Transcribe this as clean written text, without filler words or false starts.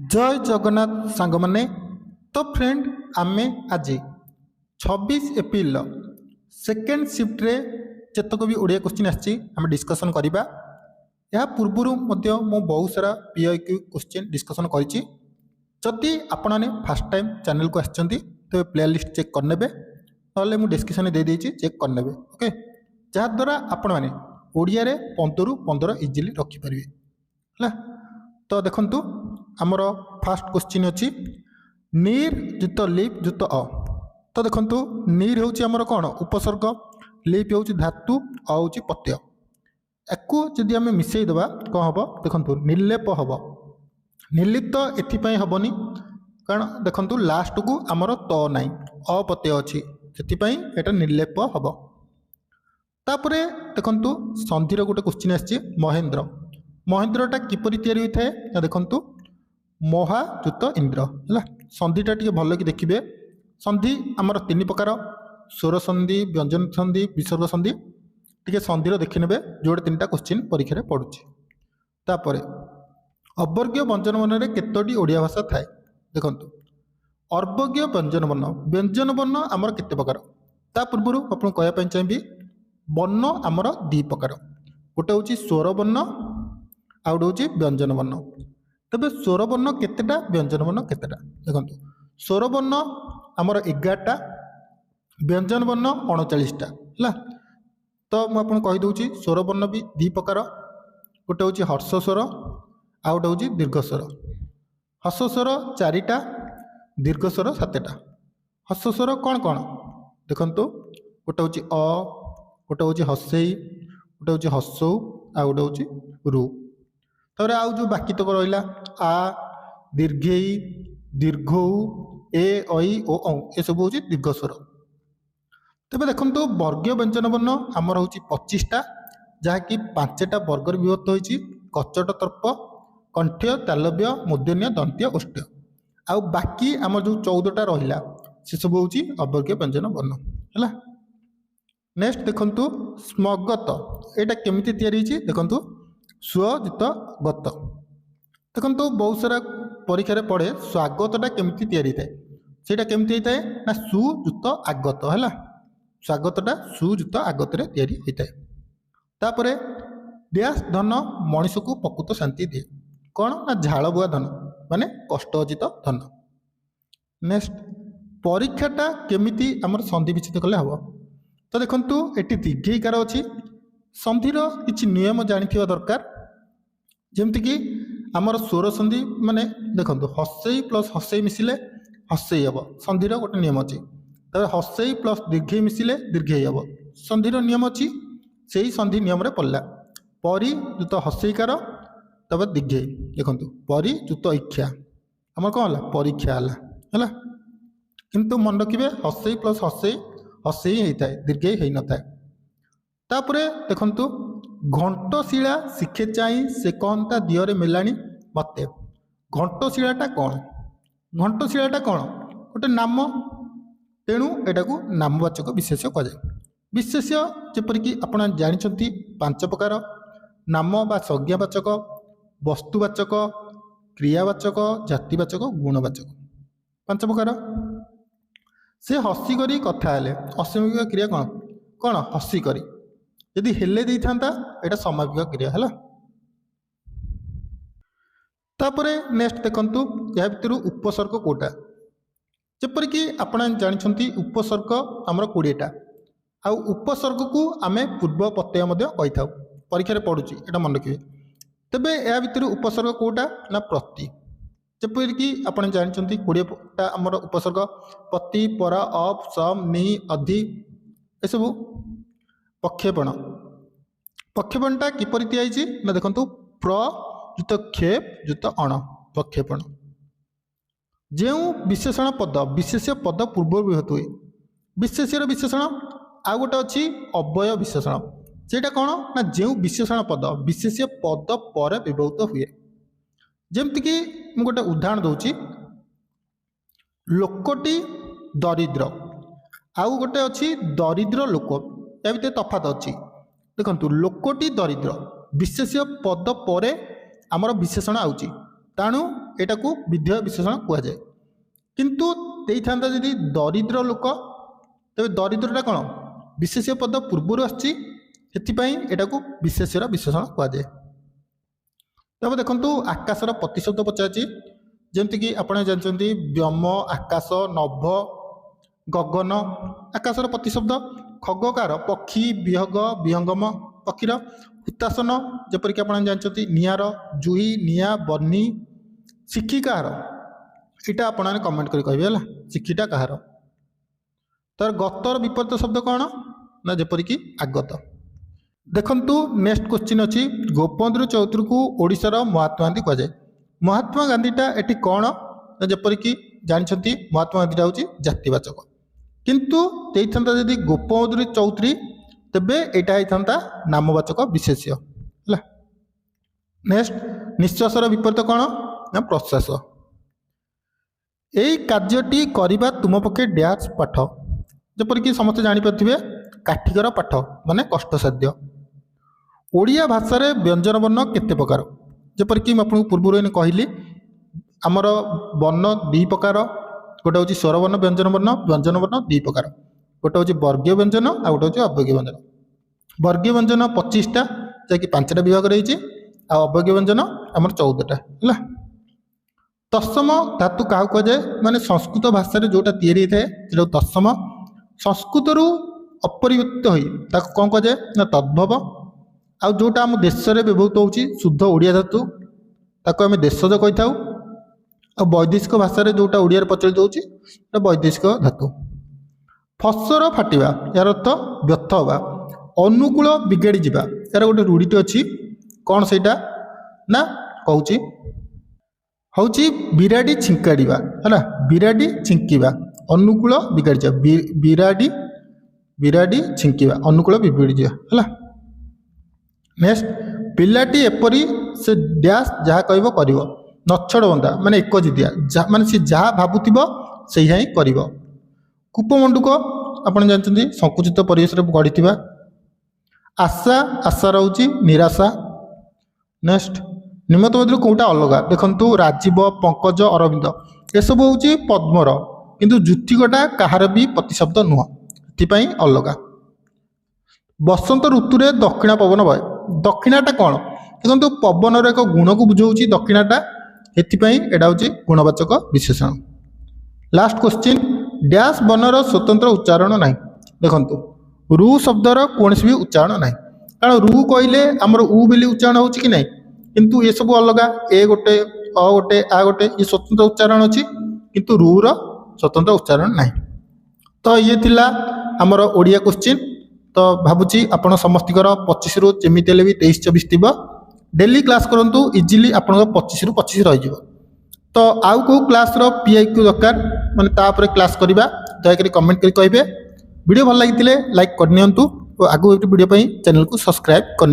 जय जगन्नाथ सांग माने। तो फ्रेंड आमे आज 26 एप्रिल सेकेंड शिफ्ट रे जतक भी ओडिया क्वेश्चन आछि आम डिस्कसन करबा। या पूर्वरु मध्य मो बहुत सारा पीआईक्यू क्वेश्चन डिस्कसन करिछि। जदि आपने फर्स्ट टाइम चैनल को आछंती तो प्लेलिस्ट चेक करनेबे, नले मु डिस्क्रिप्शन दे देछि चेक करनेबे। ओके, जहा द्वारा आपण माने ओडिया रे 15 रु 15 इजीली रखि परिबे हला। तो देखंतु आमर फास्ट क्वेश्चन अच्छी नीर जुत लिप जुत अ। तो देखंतु नीर होउची आमर कोन उपसर्ग, लिप होउची धातु, अ होउची प्रत्यय। एकु जदि आमे मिसई दबा कोन हबो देखंतु निर्लेप हबो। निर्लिप्त एथि पई हबोनी कारण देखंतु लास्ट को आमर त नाइ अ प्रत्यय अछि, सेथि पई एटा निर्लेप हबो। तापरे देखंतु संधिर गोटे क्वेश्चन आछि महेंद्र। महेंद्रटा किपरि तयारी होइथाय ना देखंतु महा जुत इंद्र है। संधिटा टी भल कि देखिए, संधि आमर तीन प्रकार स्वर संधि, व्यंजन संधि, विसर्ग संधि। टी संधिर देखी ने जोड़े तीन क्वेश्चन परीक्षा पड़ुछि। तापर अवर्गीय व्यंजन वर्ण में केतोटी ओडिया भाषा थाए देखंतु। अवर्गीय व्यंजन वर्ण आमर केते प्रकार ता पूर्व आपन कहया पई चाहिबी। वर्ण आमर दी प्रकार, गोटे होची स्वर वर्ण आ गोटे होची व्यंजन वर्ण। तबे स्वर वर्ण केतेटा, व्यंजन वर्ण केतेटा देखंतु। स्वर वर्ण आमर 11टा, व्यंजन वर्ण 39टा हला। तो मु आपन कहि दउची स्वर वर्ण भी दी प्रकार, गोटे होची हर्ष स्वर आ गोटे होची दीर्घ स्वर। हर्ष स्वर 4टा, दीर्घ स्वर 7टा। हर्ष स्वर कौन कौन देखंतु, गोटे होची अ, गोटे होची हसई, गोटे होची हसौ आ गोटे होची रु। तबरे आउ जो बाकी तक रहिला आ, दीर्घई, दीर्घौ, ए, ऐ, ओ, औ ए सब होची दीर्घ स्वर। तबे देखंतु वर्गीय व्यंजन वर्ण आमर होची 25टा, जहाँकि 5टा वर्गर विभक्त होईची कचट, तर्प, कंठ्य, तालव्य, मूर्धन्य, दंत्य, ओष्ठ्य। आउ बाकी आमर जो 14टा रहिला से सब होची अवर्गीय व्यंजन वर्ण हला। नेक्स्ट देखंतु स्मगत, एटा केमिति तयारी होईची देखंतु स्वजित गत। देखंतु बहुत सारा परीक्षा पड़े स्वागतटा केमिति तयारी थाए, सेटा केमिति होइथाय ना सुजुत आगत हला। स्वागतटा सुजुत आगत रे तयारी होइथाय। तापरे डैश धन मनीष को प्रकृत शांति दिए कौन ना झाड़ बुआ धन माने कष्ट अजित धन। नेक्स्ट परीक्षाटा केमिति आमर संधि विच्छेद कले हबो। तो देखंतु एटी दीर्घईकार अछि, संधिर किछि नियम जानिथिबा दरकार। जेमति कि आमर स्वर संधि माने देखंतु हसई प्लस हसई मिसिले हसई हबो, संधिर गोटे नियम अछि। तबे हसई प्लस दीर्घई मिसिले दीर्घई हबो, संधिर नियम अछि। सेही संधि नियम रे पल्ला परि जुत हसईकार तबे दीर्घई देखंतु परि जुत इच्छा आमर कोन हला परीक्षा हला। किंतु मन रखिबे हसई प्लस हसई हसई हेइथाय, दीर्घई हेइ न थाय। तापरे देखंतु घंटशिला शिखे चाई से कहता दियरे मिलानी मते। घंटशिलाटा कौन, घंटशिलाटा कौन गोटे नाम, तेणु एटा को नामवाचक विशेष्य कह जाए। विशेष्य जेपरिक आपण जानिछंती 5 प्रकार नाम बा संज्ञावाचक, वस्तुवाचक, क्रियावाचक, जातिवाचक, गुणवाचक। 5 प्रकार। से हसी करी कथा हेले असमिक क्रिया कौन कौन हसी करी, यदि हेले दी था एटा समापिक क्रिया है। तापरे नेक्स्ट देखंतु या भितर उपसर्ग कोटा। जेपरिक आपण जानिछंती उपसर्ग आमर 20टा, आ उपसर्ग को आमे पूर्व प्रत्यय मध्य कहि थाउ, परीक्षा रे पडुची एटा मन रखिबे। तबे या भितर उपसर्ग कोटा ना प्रति। जेपरिक आपण जानिछंती 20टा आमर उपसर्ग प्रति, परा, अप, सम, नि, अधि ए सब। प्रक्षेपण, प्रक्षेपणटा किपरि तयाइछि ना देखंतु प्र जुत क्षेप जुत अण प्रक्षेपण। जो विशेषण पद विशेष्य पद पूर्व विभक्त हुए, विशेष्यर विशेषण आ गोटे अच्छी अव्यय विशेषण, सेटा कौन ना जो विशेषण पद विशेष्य पद पर विभक्त हुए। जेमति कि मु गोटे उदाहरण दउची, लोकटी दरिद्र आउ गोटे अच्छी दरिद्र लोक, या भितर तफात अच्छी देखंतु। लोकटी दरिद्र विशेष्य पद परे आमर विशेषण आउची, तेणु एटा को विधेय विशेषण कहुए किंतु देइथांता जदि दरिद्र लोक तेज दरिद्रटा कौन विशेष्य पद पूर्वर आसपाई को विशेष्यर विशेषण कहुए। तब देखो आकाशर प्रतिशब्द पचार जमीक आप जानते व्योम आकाश नभ गगन आकाशर प्रतिशब्द खगकार पक्षी विहग विहंगम पक्षीर हुतासन जपरिक आप जानते निआर जुही निआ बनी शिक्षी कहार यहाँ आपने कमेंट कर कहे है शिक्षीटा कहार। तर गतर विपरीत शब्द कौन ना जपरिक आगत। देखंतु नेक्स्ट क्वेश्चन अच्छी गोपबंधु चौधरी को ओडिशार महात्मा गांधी कहुए। महात्मा गांधीटा एटी कौन ना जपरिक जानते महात्मा गांधीटा हूँ जातिवाचक किंतु देइथांता जदि गोपबंधु चौधरी तेबे एटा होता नामवाचक विशेष्य है। नेक्स्ट निश्वासर विपरीत कौन ना प्रश्वास। यही कार्यटी करवा तुम पक्षे डैश पाठ जपरिक समस्त जानीपारे काठिकर पाठ माने कष्टसाध्य। ओडिया भाषा व्यंजन वर्ण केते प्रकार जपरिक मुझे पूर्व कहली आमर वर्ण दी प्रकार गोटे हूँ स्वर वर्ण व्यंजन वर्ण दी प्रकार गोटे हूँ वर्गीय व्यंजन आ गोटे हूँ अवर्गीय व्यंजन। वर्गीय व्यंजन 25टा जैकि 5टा विभाग रही अवर्गीय व्यंजन आमर 14टा है। तत्सम धातु क्या कहुए माने संस्कृत भाषा जोटा तैयारी थाए जो तत्सम संस्कृत अपरिवर्तित हो कौन कहुए ना तद्भव आ जोटा आम देश में व्यवहृत होची शुद्ध ओडिया धातु ताको आम देशज कही था। वैदेशिक भाषा जोटा ओडिया प्रचलित होची वैदेशिक धातु। फसर फाटिबा यार अर्थ व्यर्थ हवा अनुकूल बिगाड़ी जावा यार गोटे रूढ़ीटे अच्छी कौन सेटा ना कहूँ हूँ बिराड़ी छिंकाड़ा है बिराड़ी छिंकिवा अनुकूल बिगाड़ी जा बिराड़ी बिराड़ी छिंकिवा अनुकूल बिगाड़ी जा है। नेक्स्ट पिलाटी एपरी से डैश जहाँ कह कर नछड़ बंदा माने एक जिदिया माने सी जहाँ भावुव से ही कर। कूपमंडूक आप जानते संकुचित परिवेश गढ़ी आशा आशा रोचे निराशा। नेक्स्ट निम्नत मध्य कौटा अलग देखु राजीव पंकज अरविंद ये सब हूँ पद्मर किंतु ज्योतिकटा कहार भी प्रतिशब्द नुह से अलग। बसंत ऋतु में दक्षिणा पवन बहे दक्षिणाटा कौन देखो पवन एक गुण को बुझाऊँ दक्षिणाटा एटा हूँ गुणवाचक विशेषण। लास्ट क्वेश्चन डैश वर्णर स्वतंत्र उच्चारण ना देखु रू शब्दर कौन भी उच्चारण ना कारण रू कहले आमर उ बेली उच्चारण हो कि ना किंतु ये सब अलग ए गोटे अ गोटे आ गोटे ये स्वतंत्र उच्चारण अच्छी किंतु रूर स्वतंत्र उच्चारण ना। तो ये थिला आमर ओडिया क्वेश्चन। तो भावुची आपण समस्तर 25 रु जमीती भी 23-24 थी डेली क्लास करूँ इजिली आप 25 रु 25 रही। तो आउ कौ क्लास PIQ दरकार माने तापर क्लास करवा दयाकोरी कमेंट कर कहे। वीडियो भल लगी लाइक करनी और आगो वीडियो चैनल को सब्सक्राइब कर।